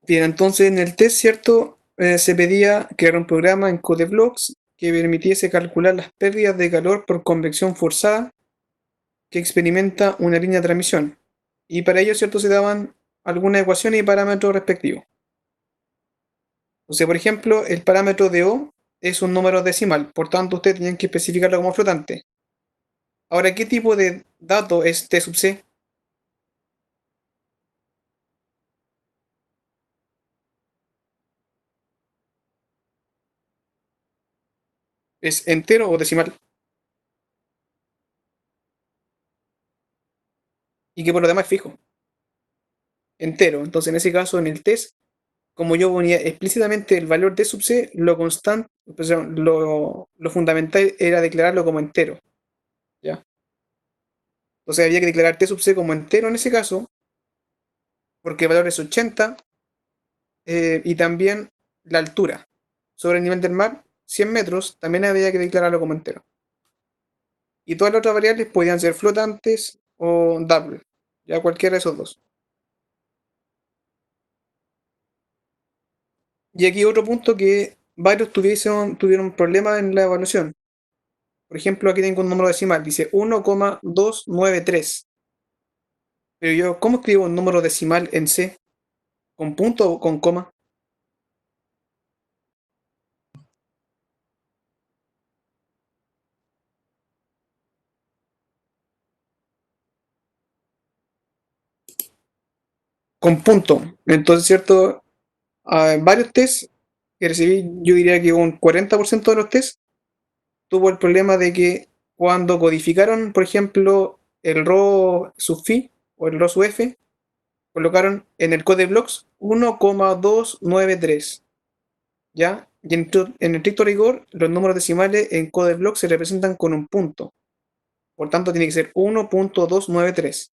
Bien, entonces en el test, ¿cierto? Se pedía crear un programa en CodeBlocks que permitiese calcular las pérdidas de calor por convección forzada que experimenta una línea de transmisión. Y para ello, ¿cierto? Se daban algunas ecuaciones y parámetros respectivos. O sea, por ejemplo, el parámetro de O es un número decimal, por tanto, ustedes tenían que especificarlo como flotante. Ahora, ¿qué tipo de dato es T sub C? ¿Es entero o decimal? Y que por lo demás es fijo, entero. Entonces, en ese caso, en el test, como yo ponía explícitamente el valor de sub c, lo constante, lo fundamental era declararlo como entero, ¿ya? Entonces había que declarar t sub c como entero en ese caso, porque el valor es 80, y también la altura sobre el nivel del mar, 100 metros, también había que declararlo como entero. Y todas las otras variables podían ser flotantes o double, ya cualquiera de esos dos. Y aquí otro punto que varios tuvieron problemas en la evaluación. Por ejemplo, aquí tengo un número decimal, dice 1,293. Pero yo, ¿cómo escribo un número decimal en C? ¿Con punto o con coma? Con punto. Entonces, ¿cierto? Varios tests que recibí, yo diría que un 40% de los tests tuvo el problema de que cuando codificaron, por ejemplo, el RAW sub phi o el RAW sub f, colocaron en el code blocks 1,293, ¿ya? Y en estricto rigor, los números decimales en code blocks se representan con un punto. Por tanto, tiene que ser 1,293,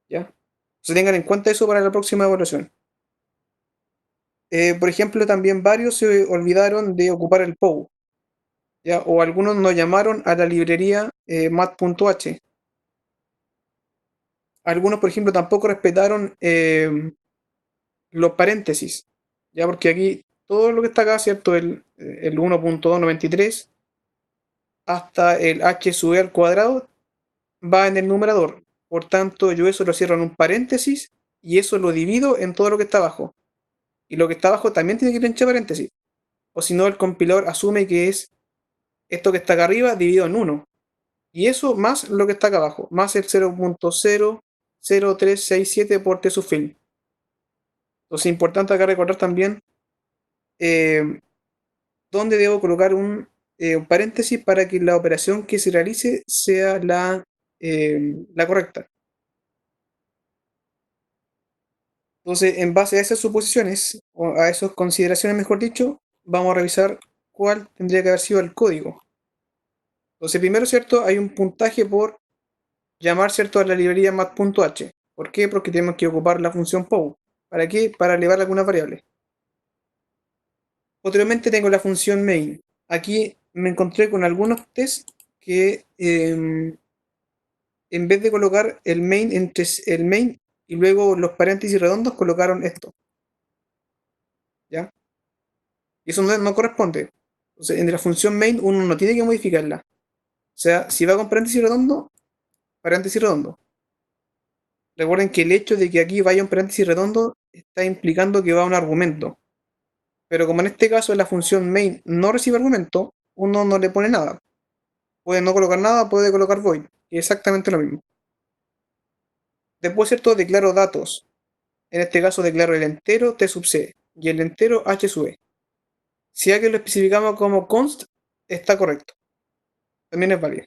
¿ya? Se tengan en cuenta eso para la próxima evaluación. Por ejemplo, también varios se olvidaron de ocupar el POW, ¿ya? O algunos no llamaron a la librería mat.h. Algunos, por ejemplo, tampoco respetaron los paréntesis, ¿ya? Porque aquí todo lo que está acá, ¿cierto? El 1,293 hasta el h sub e al cuadrado va en el numerador. Por tanto, yo eso lo cierro en un paréntesis y eso lo divido en todo lo que está abajo. Y lo que está abajo también tiene que ir entre paréntesis. O si no, el compilador asume que es esto que está acá arriba dividido en uno. Y eso más lo que está acá abajo, más el 0,00367 por T subfilm. Entonces, es importante acá recordar también eh, dónde debo colocar un paréntesis para que la operación que se realice sea la correcta. Entonces, en base a esas suposiciones, o a esas consideraciones, mejor dicho, vamos a revisar cuál tendría que haber sido el código. Entonces, primero, ¿cierto? Hay un puntaje por llamar, ¿cierto? A la librería mat.h. ¿Por qué? Porque tenemos que ocupar la función POW. ¿Para qué? Para elevar algunas variables. Posteriormente tengo la función main. Aquí me encontré con algunos tests que en vez de colocar el main entre el main y luego los paréntesis redondos, colocaron esto, ¿ya? Y eso no corresponde. Entonces, en la función main uno no tiene que modificarla. O sea, si va con paréntesis redondo, paréntesis redondo. Recuerden que el hecho de que aquí vaya un paréntesis redondo está implicando que va un argumento. Pero como en este caso la función main no recibe argumento, uno no le pone nada. Puede no colocar nada, puede colocar void. Y exactamente lo mismo. Después, ¿cierto? Declaro datos. En este caso declaro el entero t sub c y el entero h sub e. Si alguien lo especificamos como const, está correcto. También es válido.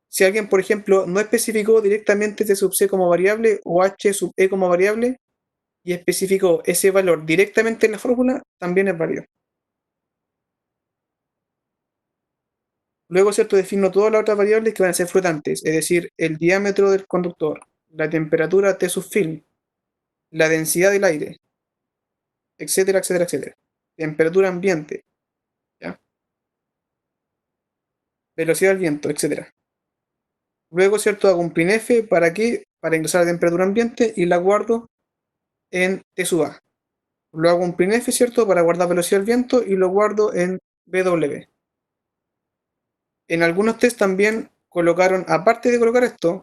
Si alguien, por ejemplo, no especificó directamente t sub c como variable o h sub e como variable y especificó ese valor directamente en la fórmula, también es válido. Luego, ¿cierto? Defino todas las otras variables que van a ser flotantes, es decir, el diámetro del conductor, la temperatura T sub film, la densidad del aire, etcétera, etcétera, etcétera. Temperatura ambiente, ¿ya? Velocidad del viento, etcétera. Luego, ¿cierto? Hago un printf, ¿para qué? Para ingresar la temperatura ambiente y la guardo en T sub A. lo hago un printf, ¿cierto? Para guardar velocidad del viento y lo guardo en BW. En algunos test también colocaron, aparte de colocar esto,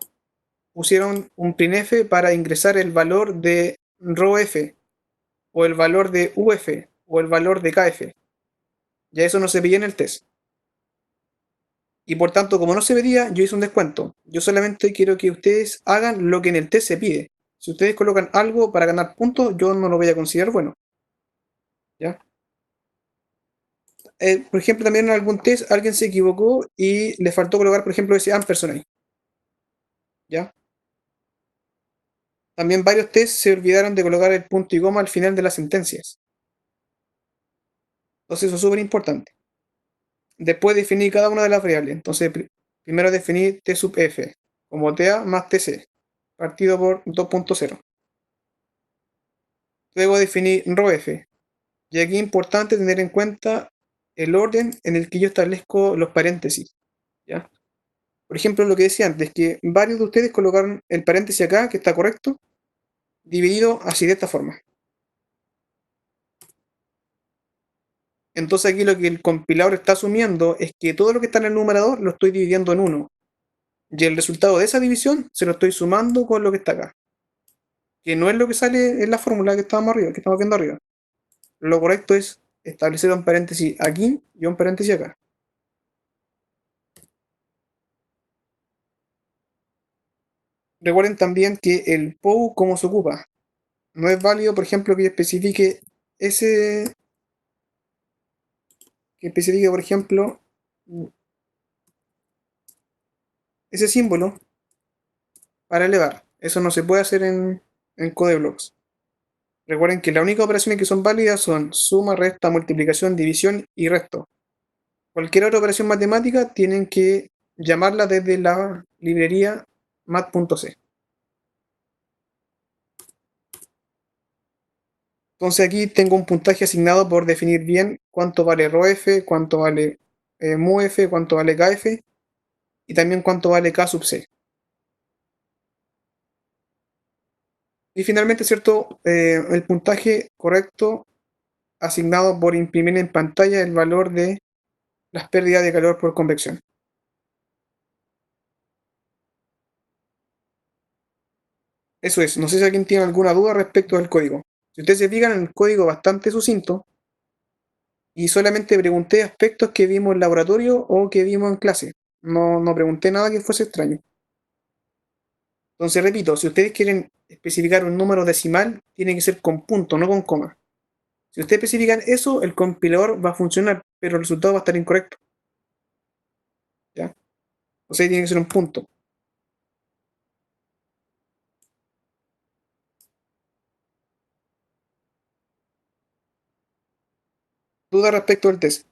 pusieron un printf para ingresar el valor de ROF o el valor de UF o el valor de KF. Ya eso no se veía en el test. Y por tanto, como no se veía, yo hice un descuento. Yo solamente quiero que ustedes hagan lo que en el test se pide. Si ustedes colocan algo para ganar puntos, yo no lo voy a considerar bueno. ¿Ya? Por ejemplo, también en algún test alguien se equivocó y le faltó colocar, por ejemplo, ese ampersand ahí. ¿Ya? También varios tests se olvidaron de colocar el punto y coma al final de las sentencias. Entonces eso es súper importante. Después definir cada una de las variables. Entonces, primero definir T sub F como TA más TC, partido por 2.0. Luego definir ROF. Y aquí es importante tener en cuenta el orden en el que yo establezco los paréntesis. ¿Ya? Por ejemplo, lo que decía antes, que varios de ustedes colocaron el paréntesis acá, que está correcto, dividido así de esta forma. Entonces aquí lo que el compilador está asumiendo es que todo lo que está en el numerador lo estoy dividiendo en 1. Y el resultado de esa división se lo estoy sumando con lo que está acá. Que no es lo que sale en la fórmula que estábamos arriba, que estamos viendo arriba. Lo correcto es establecer un paréntesis aquí y un paréntesis acá. Recuerden también que el POU, ¿cómo se ocupa? No es válido, por ejemplo, que especifique ese. Que especifique, por ejemplo, ese símbolo para elevar. Eso no se puede hacer en CodeBlocks. Recuerden que las únicas operaciones que son válidas son suma, resta, multiplicación, división y resto. Cualquier otra operación matemática tienen que llamarla desde la librería mat.c. Entonces aquí tengo un puntaje asignado por definir bien cuánto vale ROF, cuánto vale MUF, cuánto vale KF y también cuánto vale K sub C. Y finalmente, ¿cierto? El puntaje correcto asignado por imprimir en pantalla el valor de las pérdidas de calor por convección. Eso es, no sé si alguien tiene alguna duda respecto al código. Si ustedes se fijan en el código bastante sucinto y solamente pregunté aspectos que vimos en laboratorio o que vimos en clase. No pregunté nada que fuese extraño. Entonces repito, si ustedes quieren especificar un número decimal, tiene que ser con punto, no con coma. Si ustedes especifican eso, el compilador va a funcionar, pero el resultado va a estar incorrecto. ¿Ya? O sea, tiene que ser un punto. Duda respecto al test.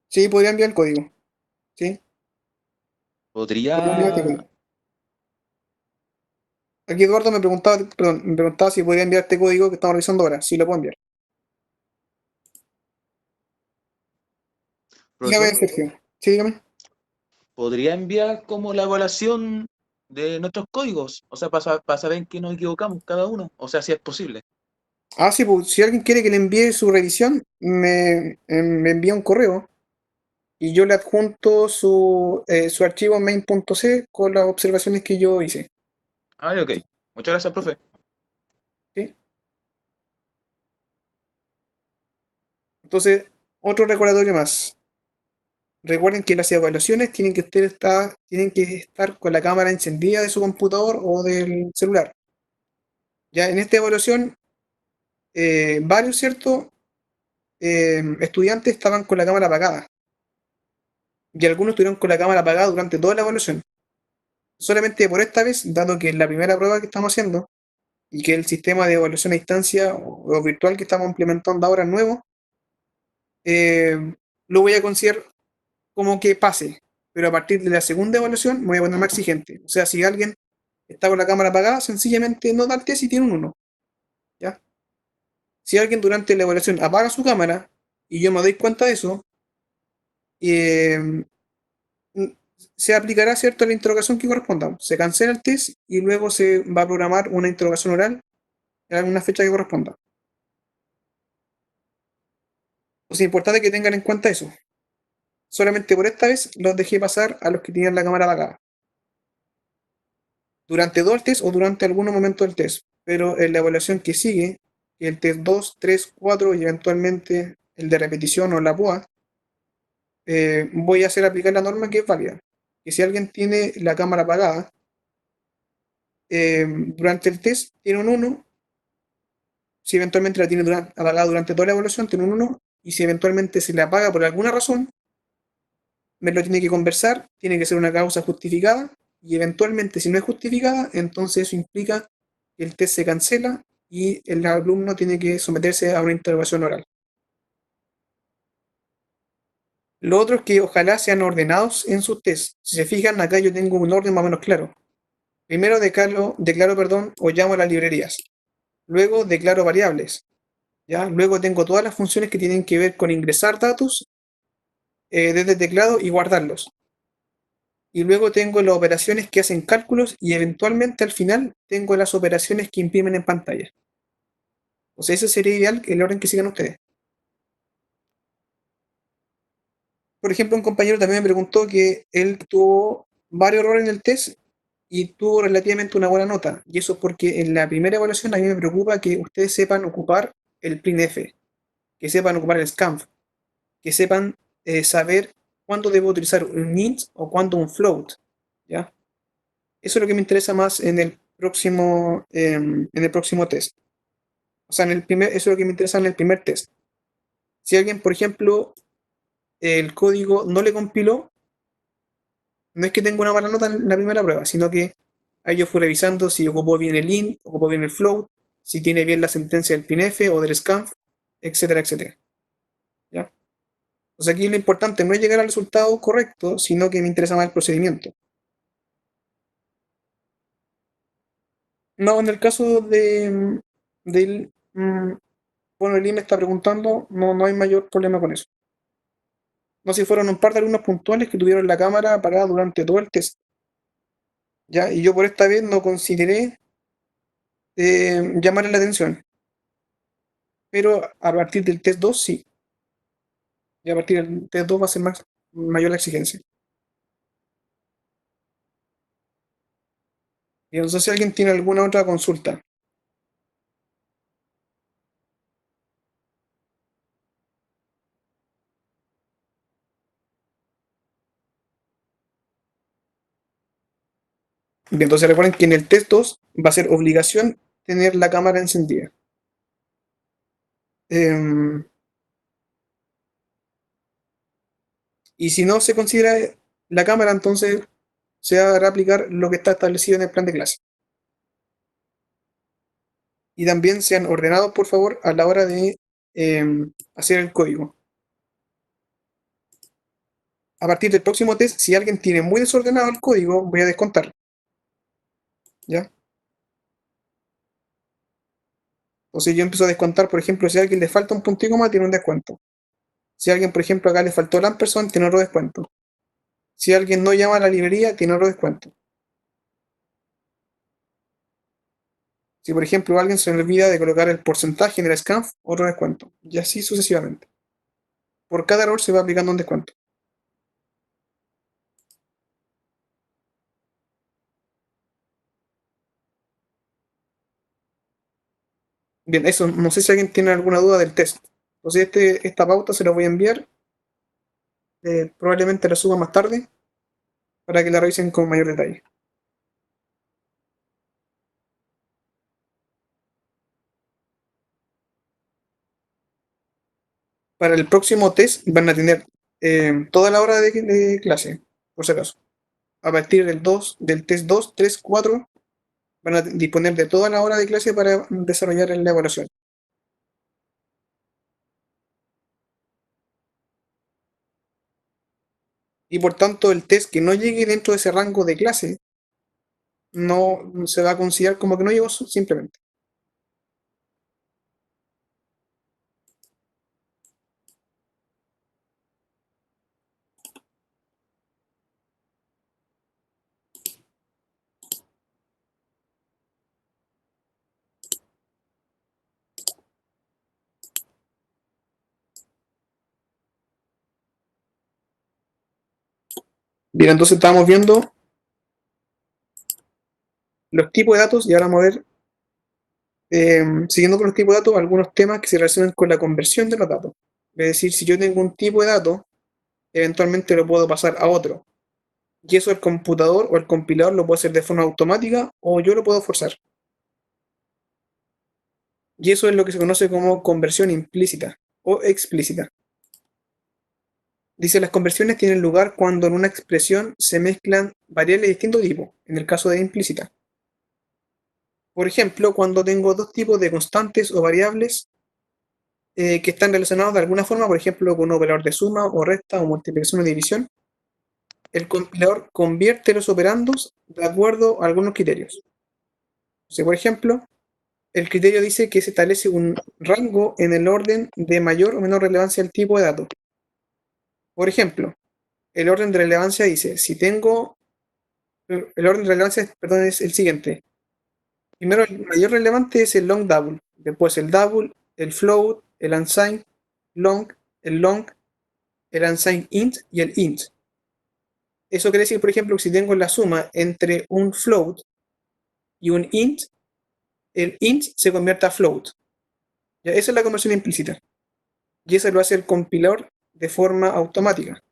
Sí, podría enviar el código. Sí, podría enviar este ¿Podría, código. Aquí Eduardo me preguntaba, perdón, me preguntaba si podía enviar este código que estamos revisando ahora. Sí, lo puedo enviar. Dígame, profesor, Sergio. Sí, dígame. podría enviar como la evaluación de nuestros códigos? O sea, para saber en qué nos equivocamos cada uno. O sea, si es posible. Ah, sí, pues, si alguien quiere que le envíe su revisión, me envía un correo y yo le adjunto su archivo main.c con las observaciones que yo hice. Ah, ok. Muchas gracias, profe. ¿Sí? Entonces, otro recordatorio más. Recuerden que las evaluaciones tienen que estar con la cámara encendida de su computador o del celular. Ya en esta evaluación, varios, ¿cierto? Estudiantes estaban con la cámara apagada y algunos estuvieron con la cámara apagada durante toda la evaluación. Solamente por esta vez, dado que es la primera prueba que estamos haciendo y que el sistema de evaluación a distancia o virtual que estamos implementando ahora es nuevo, lo voy a considerar como que pase. Pero a partir de la segunda evaluación me voy a poner más exigente. O sea, si alguien está con la cámara apagada, sencillamente no da el test y tiene un 1. ¿Ya? Si alguien durante la evaluación apaga su cámara y yo me doy cuenta de eso, eh, se aplicará, ¿cierto?, la interrogación que corresponda. Se cancela el test y luego se va a programar una interrogación oral en alguna fecha que corresponda. Es importante que tengan en cuenta eso. Solamente por esta vez los dejé pasar a los que tenían la cámara apagada. Durante todo el test o durante algún momento del test. Pero en la evaluación que sigue, el test 2, 3, 4 y eventualmente el de repetición o la PUA, voy a hacer aplicar la norma que es válida. Que si alguien tiene la cámara apagada, durante el test tiene un 1, si eventualmente la tiene apagada durante toda la evaluación tiene un 1, y si eventualmente se le apaga por alguna razón, me lo tiene que conversar, tiene que ser una causa justificada, y eventualmente si no es justificada, entonces eso implica que el test se cancela y el alumno tiene que someterse a una interrogación oral. Lo otro es que ojalá sean ordenados en sus test. Si se fijan, acá yo tengo un orden más o menos claro. Primero declaro, perdón, o llamo a las librerías. Luego declaro variables. ¿Ya? Luego tengo todas las funciones que tienen que ver con ingresar datos desde el teclado y guardarlos. Y luego tengo las operaciones que hacen cálculos y eventualmente al final tengo las operaciones que imprimen en pantalla. O sea, ese sería ideal el orden que sigan ustedes. Por ejemplo, un compañero también me preguntó que él tuvo varios errores en el test y tuvo relativamente una buena nota. Y eso es porque en la primera evaluación a mí me preocupa que ustedes sepan ocupar el printf, que sepan ocupar el scanf, que sepan saber cuándo debo utilizar un int o cuándo un float. ¿Ya? Eso es lo que me interesa más en el próximo test. O sea, eso es lo que me interesa en el primer test. Si alguien, por ejemplo, el código no le compiló, no es que tenga una mala nota en la primera prueba, sino que ahí yo fui revisando si ocupó bien el int, ocupó bien el float, si tiene bien la sentencia del pinf o del scanf, etcétera, etcétera. ¿Ya? O sea, aquí lo importante no es llegar al resultado correcto, sino que me interesa más el procedimiento. No, en el caso del... bueno, el IE me está preguntando, no hay mayor problema con eso. No sé si fueron un par de alumnos puntuales que tuvieron la cámara apagada durante todo el test. ¿Ya? Y yo por esta vez no consideré llamarle la atención. Pero a partir del test 2 sí. Y a partir del test 2 va a ser mayor la exigencia. Y no sé si alguien tiene alguna otra consulta. Bien, entonces recuerden que en el test 2 va a ser obligación tener la cámara encendida. Y si no se considera la cámara, entonces se va a aplicar lo que está establecido en el plan de clase. Y también sean ordenados, por favor, a la hora de hacer el código. A partir del próximo test, si alguien tiene muy desordenado el código, voy a descontar. ¿Ya? Entonces yo empiezo a descontar, por ejemplo, si a alguien le falta un punto y coma, tiene un descuento. Si a alguien, por ejemplo, acá le faltó el ampersand, tiene otro descuento. Si alguien no llama a la librería, tiene otro descuento. Si, por ejemplo, a alguien se le olvida de colocar el porcentaje en el scanf, otro descuento. Y así sucesivamente. Por cada error se va aplicando un descuento. Bien, eso, no sé si alguien tiene alguna duda del test. Entonces esta pauta se la voy a enviar. Probablemente la suba más tarde para que la revisen con mayor detalle. Para el próximo test van a tener toda la hora de clase, por si acaso. A partir del test 2, 3, 4, van a disponer de toda la hora de clase para desarrollar la evaluación. Y por tanto, el test que no llegue dentro de ese rango de clase no se va a considerar como que no llegó simplemente. Bien, entonces estábamos viendo los tipos de datos y ahora vamos a ver, siguiendo con los tipos de datos, algunos temas que se relacionan con la conversión de los datos. Es decir, si yo tengo un tipo de dato, eventualmente lo puedo pasar a otro. Y eso el computador o el compilador lo puede hacer de forma automática o yo lo puedo forzar. Y eso es lo que se conoce como conversión implícita o explícita. Dice, las conversiones tienen lugar cuando en una expresión se mezclan variables de distinto tipo, en el caso de implícita. Por ejemplo, cuando tengo dos tipos de constantes o variables que están relacionados de alguna forma, por ejemplo, con un operador de suma o resta o multiplicación o división, el compilador convierte los operandos de acuerdo a algunos criterios. O sea, por ejemplo, el criterio dice que se establece un rango en el orden de mayor o menor relevancia del tipo de dato. Por ejemplo, el orden de relevancia dice, si tengo, el orden de relevancia, perdón, es el siguiente. Primero, el mayor relevante es el long double, después el double, el float, el unsigned, long, el long, el unsigned int y el int. Eso quiere decir, por ejemplo, que si tengo la suma entre un float y un int, el int se convierte a float. ¿Ya? Esa es la conversión implícita. Y eso lo hace el compilador de forma automática.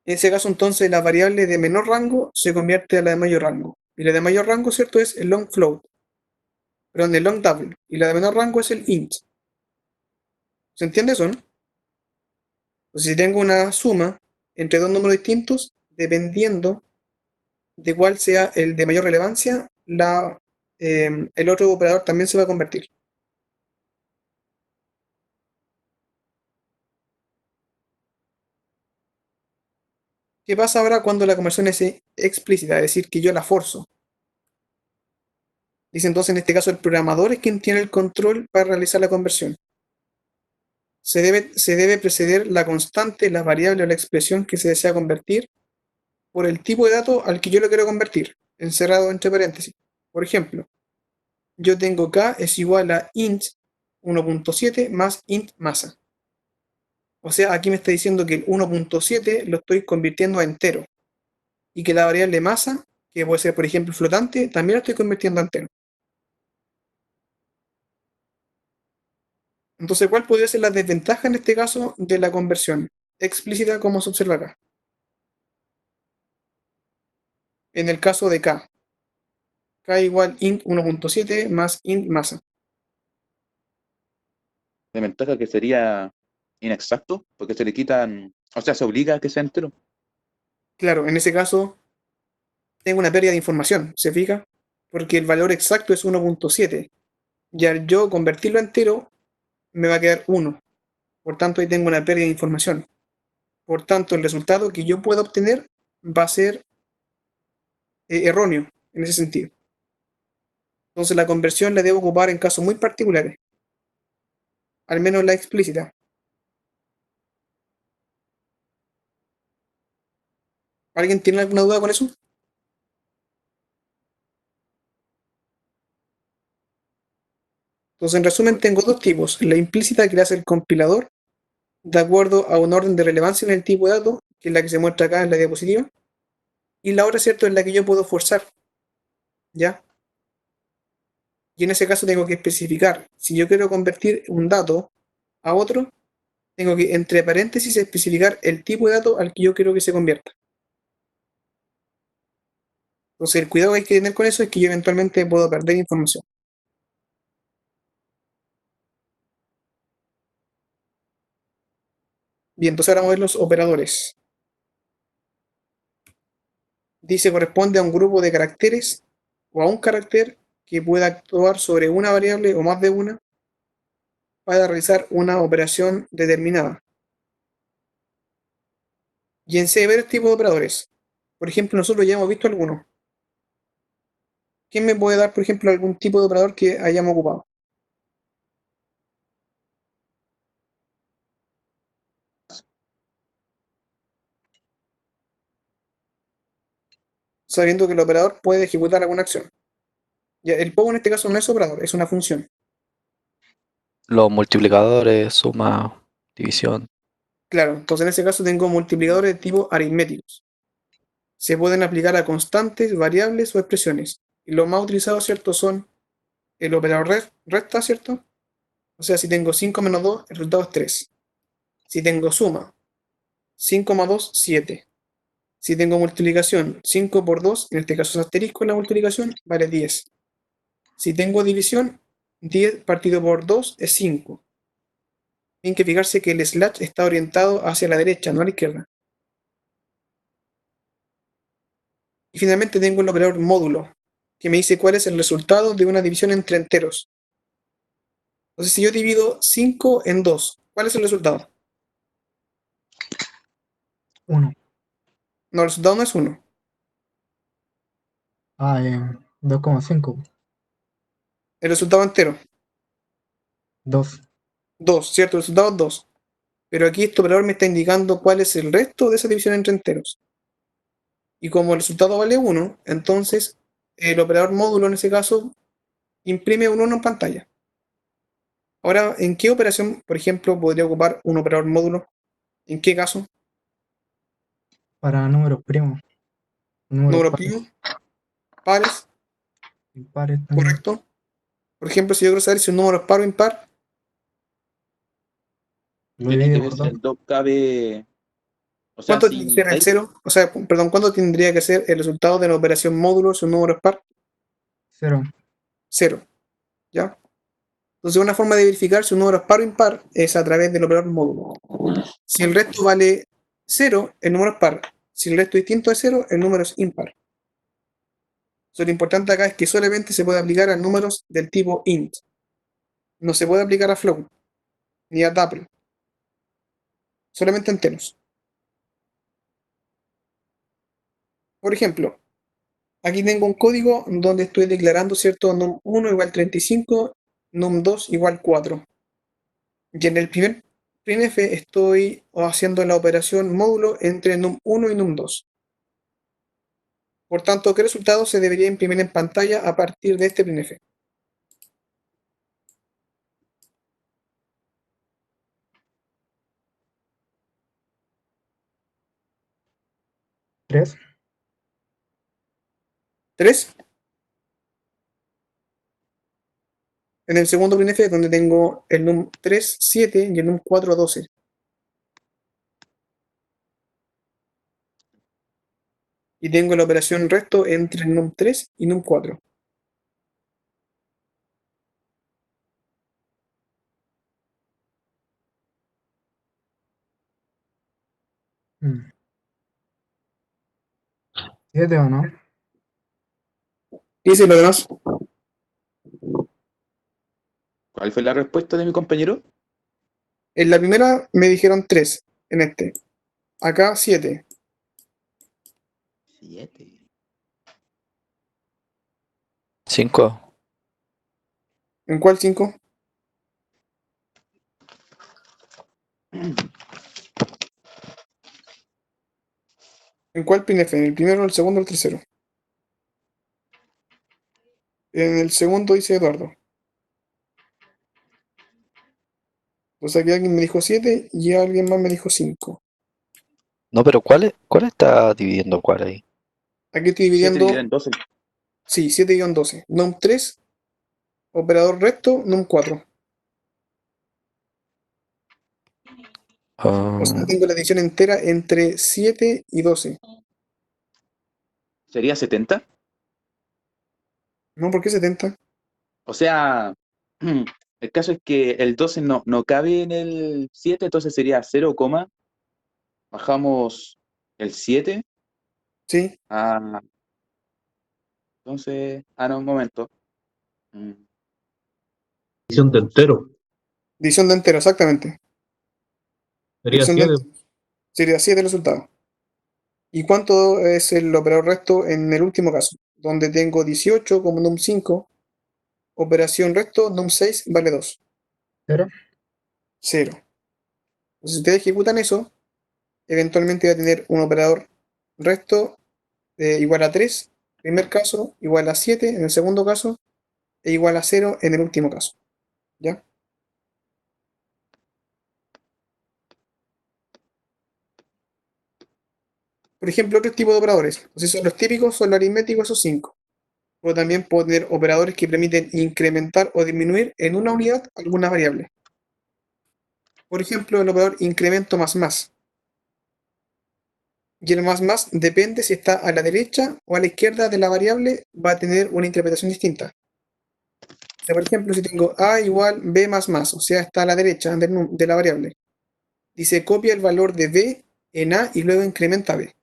En ese caso, entonces, la variable de menor rango se convierte a la de mayor rango. Y la de mayor rango, ¿cierto? Es el long float. Perdón, el long double. Y la de menor rango es el int. ¿Se entiende eso, no? Entonces, si tengo una suma entre dos números distintos, dependiendo de cuál sea el de mayor relevancia, el otro operador también se va a convertir. ¿Qué pasa ahora cuando la conversión es explícita? Es decir, que yo la forzo. Dice entonces en este caso el programador es quien tiene el control para realizar la conversión. Se debe preceder la constante, la variable o la expresión que se desea convertir por el tipo de dato al que yo lo quiero convertir, encerrado entre paréntesis. Por ejemplo, yo tengo k es igual a int 1.7 más int masa. O sea, aquí me está diciendo que el 1.7 lo estoy convirtiendo a entero y que la variable masa, que puede ser por ejemplo flotante, también la estoy convirtiendo a entero. Entonces, ¿cuál podría ser la desventaja en este caso de la conversión explícita como se observa acá? En el caso de k igual int 1.7 más int masa. De ventaja que sería inexacto, porque se le quitan, o sea, se obliga a que sea entero. Claro, en ese caso tengo una pérdida de información, ¿se fija? Porque el valor exacto es 1.7 y al yo convertirlo a entero me va a quedar 1. Por tanto, ahí tengo una pérdida de información. Por tanto, el resultado que yo pueda obtener va a ser erróneo en ese sentido. Entonces, la conversión la debo ocupar en casos muy particulares, al menos la explícita. ¿Alguien tiene alguna duda con eso? Entonces, en resumen, tengo dos tipos. La implícita que le hace el compilador, de acuerdo a un orden de relevancia en el tipo de dato, que es la que se muestra acá en la diapositiva. Y la otra, ¿cierto?, es la que yo puedo forzar, ¿ya? Y en ese caso tengo que especificar. Si yo quiero convertir un dato a otro, tengo que, entre paréntesis, especificar el tipo de dato al que yo quiero que se convierta. Entonces, el cuidado que hay que tener con eso es que yo eventualmente puedo perder información. Bien, entonces ahora vamos a ver los operadores. Dice corresponde a un grupo de caracteres o a un carácter que pueda actuar sobre una variable o más de una para realizar una operación determinada. Y en C hay varios tipos de operadores. Por ejemplo, nosotros ya hemos visto algunos. ¿Quién me puede dar, por ejemplo, algún tipo de operador que hayamos ocupado? Sabiendo que el operador puede ejecutar alguna acción. Ya, el POW en este caso no es operador, es una función. Los multiplicadores, suma, división. Claro, entonces en ese caso tengo multiplicadores de tipo aritméticos. Se pueden aplicar a constantes, variables o expresiones. Y los más utilizados, ¿cierto? Son el operador resta, ¿cierto? O sea, si tengo 5 menos 2, el resultado es 3. Si tengo suma, 5 más 2, 7. Si tengo multiplicación, 5 por 2, en este caso es asterisco en la multiplicación, vale 10. Si tengo división, 10 partido por 2 es 5. Tienen que fijarse que el slash está orientado hacia la derecha, no a la izquierda. Y finalmente tengo el operador módulo, que me dice cuál es el resultado de una división entre enteros. Entonces, si yo divido 5 en 2, ¿cuál es el resultado? 1. No, el resultado no es 1. Ah, 2,5. El resultado entero, 2. 2, ¿cierto? El resultado es 2. Pero aquí este operador me está indicando cuál es el resto de esa división entre enteros. Y como el resultado vale 1, entonces el operador módulo en ese caso imprime un 1 en pantalla. Ahora, ¿en qué operación, por ejemplo, podría ocupar un operador módulo? ¿En qué caso? Para números primos. Números Número pares. primo, pares, Impares también. correcto. Por ejemplo, si yo quiero saber si un número es par o impar, Lo Tiene que divide ver por si 2. el 2 cabe. O sea, ¿cuánto tiene que si ser el estáis. cero? O sea, perdón, ¿cuánto tendría que ser el resultado de la operación módulo si un número es par? 0. Cero, ¿ya? Entonces, una forma de verificar si un número es par o impar es a través del operador módulo. Si el resto vale cero, el número es par. Si el resto distinto de cero, el número es impar. Lo importante acá es que solamente se puede aplicar a números del tipo int. No se puede aplicar a float ni a tuple. Solamente enteros. Por ejemplo, aquí tengo un código donde estoy declarando, ¿cierto? Num1 igual 35, num2 igual 4. Y en el primer printf estoy haciendo la operación módulo entre num1 y num2. Por tanto, ¿qué resultado se debería imprimir en pantalla a partir de este printf? 3. ¿3? En el segundo printf donde tengo el num3 7 y el num4 12. Y tengo la operación resto entre num3 y num4. Mm. 7 o no. ¿Qué dice lo demás? ¿Cuál fue la respuesta de mi compañero? En la primera me dijeron 3 en este. Acá 7. 7. 5. ¿En cuál 5? ¿En cuál printf? ¿En el primero, el segundo o el tercero? En el segundo dice Eduardo. O sea que alguien me dijo 7 y alguien más me dijo 5. No, pero ¿cuál está dividiendo cuál ahí? Aquí estoy 7 dividido dividiendo, en 12. sí, 7-12. Num3, operador recto, num4. O sea, Ah, tengo la división entera entre 7 y 12. ¿Sería 70? ¿No? ¿Por qué 70? O sea, el caso es que el 12 no cabe en el 7, entonces sería 0, bajamos el 7. Sí, Ah, entonces, no, un momento. Mm, División de entero. división de entero, exactamente. Sería División de 7. entero. Sería 7 el resultado. ¿Y cuánto es el operador resto en el último caso? Donde tengo 18 como num5, operación resto, num6 vale 2. 0. 0. Entonces, si ustedes ejecutan eso, eventualmente va a tener un operador resto igual a 3, primer caso, igual a 7 en el segundo caso, e igual a 0 en el último caso. ¿Ya? por ejemplo, otro tipo de operadores. Entonces, son los típicos, son los aritméticos, esos 5. O también puedo tener operadores que permiten incrementar o disminuir en una unidad alguna variable. Por ejemplo, el operador incremento más más. Y el más más depende si está a la derecha o a la izquierda de la variable, va a tener una interpretación distinta. O sea, por ejemplo, si tengo a igual b más más, o sea, está a la derecha de la variable, dice copia el valor de b en a y luego incrementa b.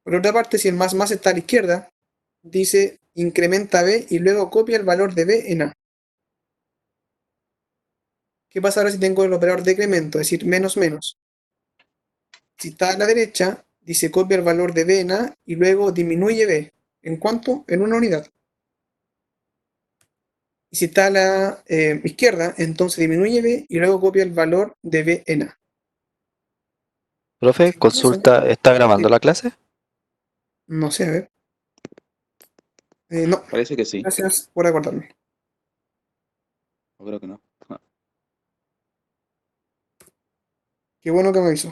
Por otra parte, si el más más está a la izquierda, dice incrementa b y luego copia el valor de b en a. ¿Qué pasa ahora si tengo el operador decremento, es decir, menos menos? Si está a la derecha, dice copia el valor de b en a y luego disminuye b. ¿En cuánto? En una unidad. Y si está a la izquierda, entonces disminuye b y luego copia el valor de b en a. Profe, ¿Se entiende eso? consulta, ¿está grabando Sí. la clase? No sé, a ver. No, Parece que sí. gracias por acordarme. Yo creo que no. No. Qué bueno que me avisó.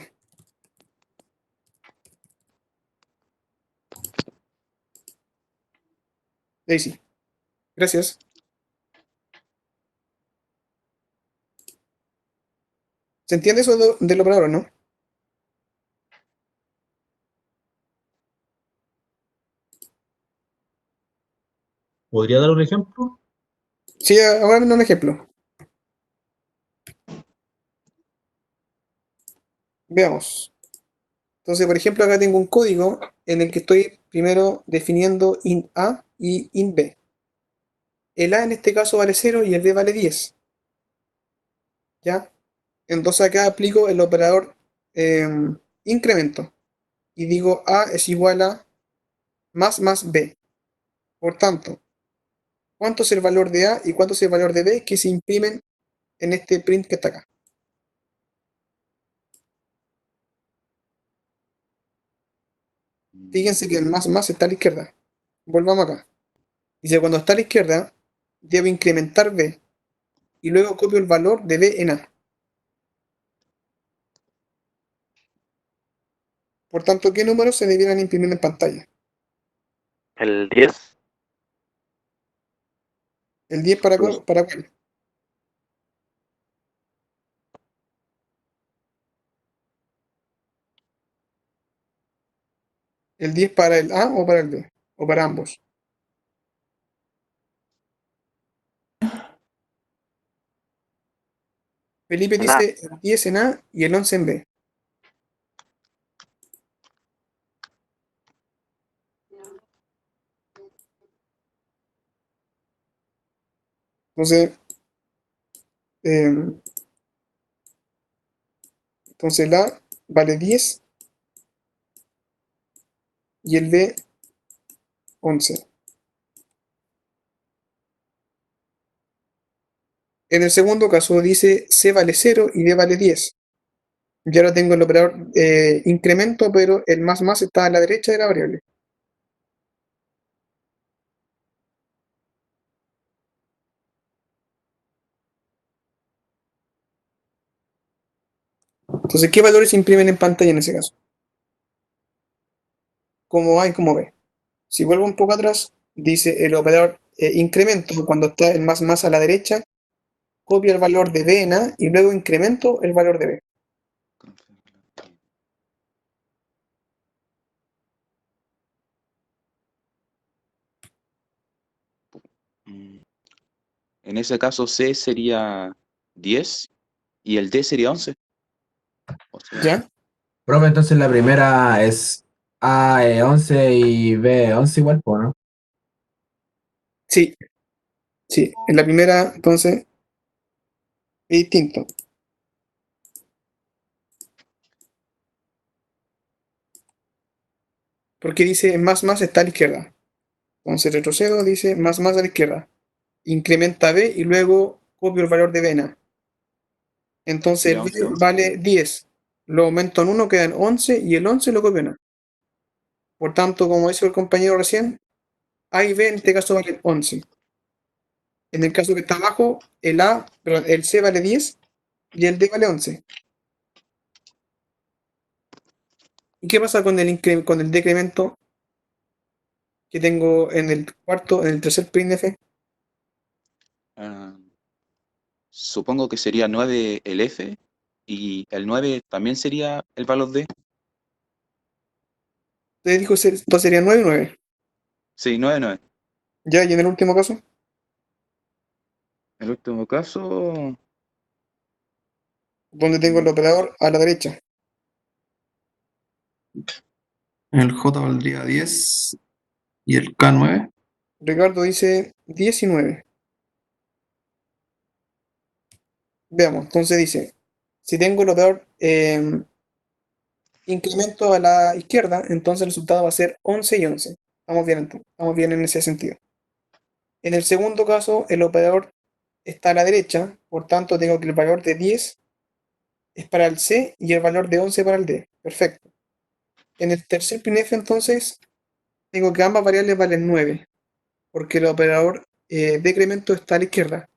Daisy. Gracias. ¿Se entiende eso del operador, no? ¿Podría dar un ejemplo? Sí, ahora dame un ejemplo. Veamos. Entonces, por ejemplo, acá tengo un código en el que estoy primero definiendo int a y int b. El a en este caso vale 0 y el b vale 10. ¿Ya? Entonces acá aplico el operador incremento y digo a es igual a más b. Por tanto, ¿cuánto es el valor de a y cuánto es el valor de b que se imprimen en este print que está acá? Fíjense que el más está a la izquierda. Volvamos acá. Dice, cuando está a la izquierda, debo incrementar b y luego copio el valor de b en a. Por tanto, ¿qué números se debieran imprimir en pantalla? El 10. ¿El 10 para cuál? ¿El 10 para el a o para el b? ¿O para ambos? Felipe dice el 10 en a y el 11 en b. Entonces, eh, entonces el a vale 10 y el b 11. En el segundo caso dice c vale 0 y d vale 10. Y ahora tengo el operador incremento, pero el más está a la derecha de la variable. Entonces, ¿qué valores se imprimen en pantalla en ese caso? Como A y como B. Si vuelvo un poco atrás, dice el operador incremento, cuando está el más a la derecha, copio el valor de B en A y luego incremento el valor de B. En ese caso C sería 10 y el D sería 11. O sea, ¿Ya? Profe, entonces la primera es A 11 y B 11 igual, pues, ¿no? Sí, sí. En la primera, entonces, es distinto. Porque dice más está a la izquierda. Entonces retrocedo, dice más a la izquierda. Incrementa B y luego copio el valor de B en A. Entonces el sería B 11, 11. vale 10. Lo aumento en 1, quedan 11 y el 11 lo copio en A. Por tanto, como dijo el compañero recién, A y B en este caso valen 11. En el caso que está abajo, el C vale 10 y el D vale 11. ¿Y qué pasa con con el decremento que tengo en el cuarto, en el tercer printf? Ah, supongo que sería 9 el F y el 9 también sería el valor D. Te dijo, entonces sería 9 y 9. Sí, 9, 9. Ya, y en el último caso, El último caso, donde tengo el operador a la derecha. El J valdría 10 y el K 9. Ricardo dice 19. Veamos, entonces dice, si tengo el operador incremento a la izquierda, entonces el resultado va a ser 11 y 11. Estamos bien en ese sentido. En el segundo caso, el operador está a la derecha, por tanto tengo que el valor de 10 es para el C y el valor de 11 para el D. Perfecto. En el tercer printf, entonces, tengo que ambas variables valen 9, porque el operador decremento está a la izquierda.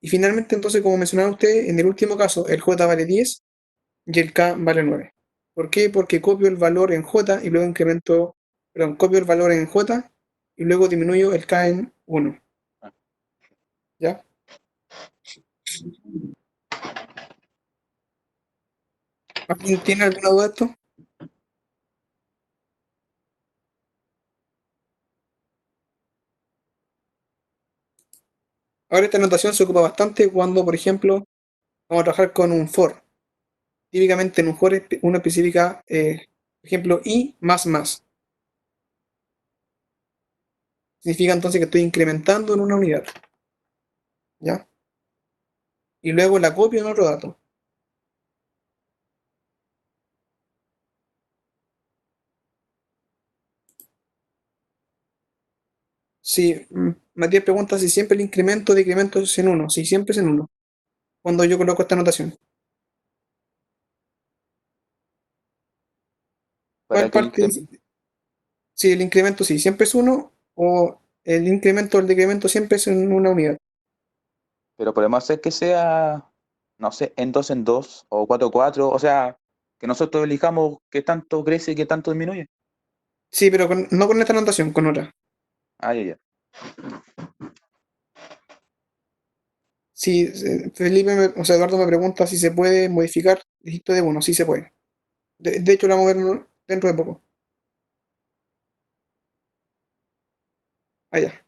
Y finalmente, entonces, como mencionaba usted, en el último caso, el J vale 10 y el K vale 9. ¿Por qué? Porque copio el valor en J y luego incremento, perdón, copio el valor en J y luego disminuyo el K en 1. ¿Ya? ¿Alguien tiene alguna duda de esto? Ahora esta notación se ocupa bastante cuando, por ejemplo, vamos a trabajar con un for. Típicamente en un for uno especifica, por ejemplo, i más más. Significa entonces que estoy incrementando en una unidad. ¿Ya? Y luego la copio en otro dato. Si Matías pregunta si siempre el incremento o decremento es en 1. Si siempre es en 1. Cuando yo coloco esta notación. para ¿Cuál que el parte incremento, dice? Si el incremento sí, siempre es 1 o el incremento o el decremento siempre es en una unidad. pero podemos hacer que sea, no sé, en 2 o 4 4, o sea, que nosotros elijamos qué tanto crece y qué tanto disminuye. Sí, pero no con esta notación, con otra. Ah, ya, ya. Si Felipe, o sea, Eduardo me pregunta si se puede modificar el dígito de 1. Sí se puede. De hecho, lo vamos a ver dentro de poco. Allá.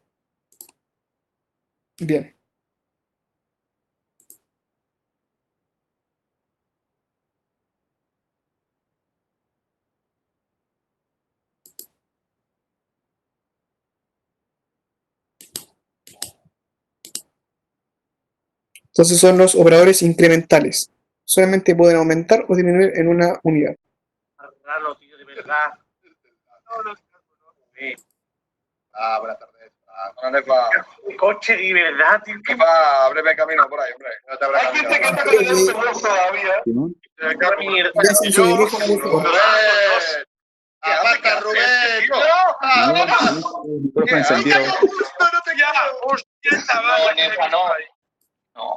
Bien. Entonces son los operadores incrementales. Solamente pueden aumentar o disminuir en una unidad. Raro, tío, de verdad. Buenas tardes. ¿Dónde va? Un coche de verdad, tío. ¿Qué va? Breve camino por ahí, hombre. No te habrá Hay gente que cambiado. está leyendo todavía. Simón, Qué mierda. Ya sin su micrófono, por favor. ¡Rubén! ¡Aparta, Rubén! micrófono encendido. Justo, no te quiero. Hostia, chaval. No,